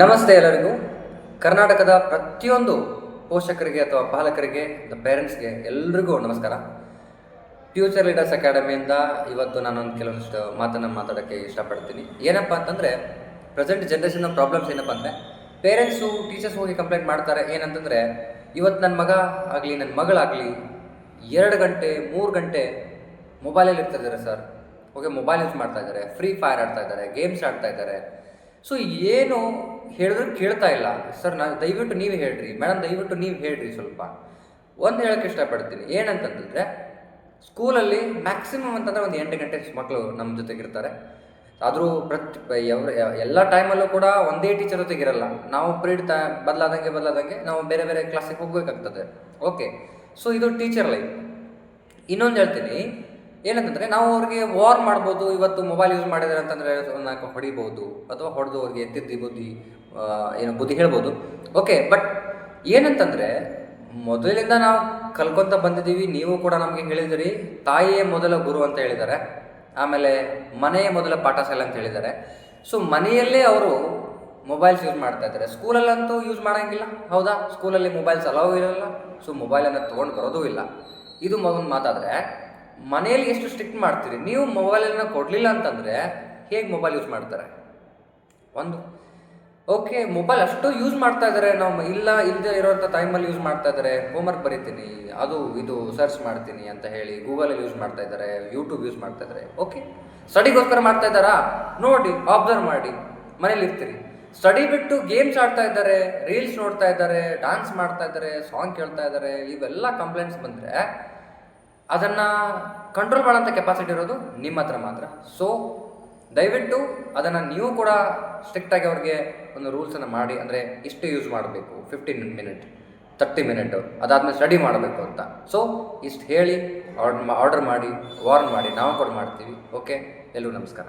ನಮಸ್ತೆ ಎಲ್ಲರಿಗೂ. ಕರ್ನಾಟಕದ ಪ್ರತಿಯೊಂದು ಪೋಷಕರಿಗೆ ಅಥವಾ ಪಾಲಕರಿಗೆ ಪೇರೆಂಟ್ಸ್ಗೆ ಎಲ್ರಿಗೂ ನಮಸ್ಕಾರ. ಫ್ಯೂಚರ್ ಲೀಡರ್ಸ್ ಅಕಾಡೆಮಿಯಿಂದ ಇವತ್ತು ನಾನೊಂದು ಕೆಲವೊಂದಿಷ್ಟು ಮಾತನ್ನು ಮಾತಾಡೋಕ್ಕೆ ಇಷ್ಟಪಡ್ತೀನಿ. ಏನಪ್ಪ ಅಂತಂದರೆ, ಪ್ರೆಸೆಂಟ್ ಜನ್ರೇಷನ್ನ ಪ್ರಾಬ್ಲಮ್ಸ್ ಏನಪ್ಪ ಅಂದರೆ, ಪೇರೆಂಟ್ಸು ಟೀಚರ್ಸ್ ಹೋಗಿ ಕಂಪ್ಲೇಂಟ್ ಮಾಡ್ತಾರೆ. ಏನಂತಂದರೆ, ಇವತ್ತು ನನ್ನ ಮಗ ಆಗಲಿ ನನ್ನ ಮಗಳಾಗಲಿ 2 ಗಂಟೆ 3 ಗಂಟೆ ಮೊಬೈಲಲ್ಲಿ ಇರ್ತಿದ್ದಾರೆ ಸರ್. ಓಕೆ, ಮೊಬೈಲ್ ಯೂಸ್ ಮಾಡ್ತಾ ಇದ್ದಾರೆ, ಫ್ರೀ ಫೈರ್ ಆಡ್ತಾ ಇದ್ದಾರೆ, ಗೇಮ್ಸ್ ಆಡ್ತಾ ಇದ್ದಾರೆ. ಸೊ ಏನು ಹೇಳಿದ್ರು ಕೇಳ್ತಾ ಇಲ್ಲ. ಸರ್ ದಯವಿಟ್ಟು ನೀವು ಹೇಳ್ರಿ, ಮೇಡಮ್ ದಯವಿಟ್ಟು ನೀವು ಹೇಳ್ರಿ. ಸ್ವಲ್ಪ ಒಂದು ಹೇಳೋಕ್ಕೆ ಇಷ್ಟಪಡ್ತೀನಿ. ಏನಂತಂದರೆ, ಸ್ಕೂಲಲ್ಲಿ ಮ್ಯಾಕ್ಸಿಮಮ್ ಅಂತಂದರೆ ಒಂದು 8 ಗಂಟೆ ಮಕ್ಕಳು ನಮ್ಮ ಜೊತೆಗಿರ್ತಾರೆ. ಆದರೂ ಎಲ್ಲ ಟೈಮಲ್ಲೂ ಕೂಡ ಒಂದೇ ಟೀಚರ್ ಜೊತೆಗಿರಲ್ಲ. ನಾವು ಪೀರಿಯಡ್ ಬದಲಾದಂಗೆ ನಾವು ಬೇರೆ ಬೇರೆ ಕ್ಲಾಸಿಗೆ ಹೋಗ್ಬೇಕಾಗ್ತದೆ. ಓಕೆ, ಸೊ ಇದು ಟೀಚರ್ ಲೈಫ್. ಇನ್ನೊಂದು ಹೇಳ್ತೀನಿ ಏನಂತಂದರೆ, ನಾವು ಅವ್ರಿಗೆ ವಾರ್ ಮಾಡ್ಬೋದು. ಇವತ್ತು ಮೊಬೈಲ್ ಯೂಸ್ ಮಾಡಿದ್ದಾರೆ ಅಂತಂದರೆ ನಾಲ್ಕು ಹೊಡಿಬೋದು, ಅಥವಾ ಹೊಡೆದು ಅವ್ರಿಗೆ ಎತ್ತಿದ್ದಿ ಬುದ್ಧಿ ಹೇಳ್ಬೋದು. ಓಕೆ, ಬಟ್ ಏನಂತಂದರೆ, ಮೊದಲಿಂದ ನಾವು ಕಲ್ಕೊತ ಬಂದಿದ್ದೀವಿ. ನೀವು ಕೂಡ ನಮಗೆ ಹೇಳಿದಿರಿ, ತಾಯಿಯೇ ಮೊದಲ ಗುರು ಅಂತ ಹೇಳಿದ್ದಾರೆ. ಆಮೇಲೆ ಮನೆಯೇ ಮೊದಲ ಪಾಠಶಾಲೆ ಅಂತ ಹೇಳಿದ್ದಾರೆ. ಸೊ ಮನೆಯಲ್ಲೇ ಅವರು ಮೊಬೈಲ್ಸ್ ಯೂಸ್ ಮಾಡ್ತಾ ಇದ್ದಾರೆ. ಸ್ಕೂಲಲ್ಲಂತೂ ಯೂಸ್ ಮಾಡೋಂಗಿಲ್ಲ, ಹೌದಾ? ಸ್ಕೂಲಲ್ಲಿ ಮೊಬೈಲ್ಸ್ ಅಲೌ ಇರಲ್ಲ. ಸೊ ಮೊಬೈಲನ್ನು ತೊಗೊಂಡು ಬರೋದೂ ಇಲ್ಲ. ಇದು ಒಂದು ಮಾತಾದರೆ, ಮನೆಯಲ್ಲಿ ಎಷ್ಟು ಸ್ಟ್ರಿಕ್ಟ್ ಮಾಡ್ತೀರಿ ನೀವು? ಮೊಬೈಲನ್ನು ಕೊಡಲಿಲ್ಲ ಅಂತಂದರೆ ಹೇಗೆ ಮೊಬೈಲ್ ಯೂಸ್ ಮಾಡ್ತಾರೆ? ಒಂದು ಓಕೆ, ಮೊಬೈಲ್ ಅಷ್ಟು ಯೂಸ್ ಮಾಡ್ತಾ ಇದ್ದಾರೆ. ನಾವು ಇಲ್ಲದೆ ಇರೋಂಥ ಟೈಮಲ್ಲಿ ಯೂಸ್ ಮಾಡ್ತಾ ಇದ್ದಾರೆ. ಹೋಮ್ವರ್ಕ್ ಬರೀತೀನಿ, ಅದು ಇದು ಸರ್ಚ್ ಮಾಡ್ತೀನಿ ಅಂತ ಹೇಳಿ ಗೂಗಲಲ್ಲಿ ಯೂಸ್ ಮಾಡ್ತಾ ಇದ್ದಾರೆ, ಯೂಟ್ಯೂಬ್ ಯೂಸ್ ಮಾಡ್ತಾ ಇದ್ದಾರೆ. ಓಕೆ, ಸ್ಟಡಿಗೋಸ್ಕರ ಮಾಡ್ತಾ ಇದ್ದಾರಾ? ನೋಡಿ, ಅಬ್ಸರ್ವ್ ಮಾಡಿ. ಮನೇಲಿ ಇರ್ತೀರಿ, ಸ್ಟಡಿ ಬಿಟ್ಟು ಗೇಮ್ಸ್ ಆಡ್ತಾ ಇದ್ದಾರೆ, ರೀಲ್ಸ್ ನೋಡ್ತಾ ಇದ್ದಾರೆ, ಡ್ಯಾನ್ಸ್ ಮಾಡ್ತಾ ಇದ್ದಾರೆ, ಸಾಂಗ್ ಕೇಳ್ತಾ ಇದ್ದಾರೆ. ಇವೆಲ್ಲ ಕಂಪ್ಲೇಂಟ್ಸ್ ಬಂದರೆ ಅದನ್ನು ಕಂಟ್ರೋಲ್ ಮಾಡೋಂಥ ಕೆಪಾಸಿಟಿ ಇರೋದು ನಿಮ್ಮ ಹತ್ರ ಮಾತ್ರ. ಸೊ ದಯವಿಟ್ಟು ಅದನ್ನು ನೀವು ಕೂಡ ಸ್ಟ್ರಿಕ್ಟಾಗಿ ಅವ್ರಿಗೆ ಒಂದು ರೂಲ್ಸನ್ನು ಮಾಡಿ, ಅಂದರೆ ಇಷ್ಟು ಯೂಸ್ ಮಾಡಬೇಕು, 15 ಮಿನಿಟ್ 30 ಮಿನಿಟು, ಅದಾದಮೇಲೆ ಸ್ಟಡಿ ಮಾಡಬೇಕು ಅಂತ. ಸೊ ಇಷ್ಟು ಹೇಳಿ ಆರ್ಡರ್ ಮಾಡಿ, ವಾರ್ನ್ ಮಾಡಿ, ನಾವು ಕೂಡ ಮಾಡ್ತೀವಿ. ಓಕೆ, ಎಲ್ಲರೂ ನಮಸ್ಕಾರ.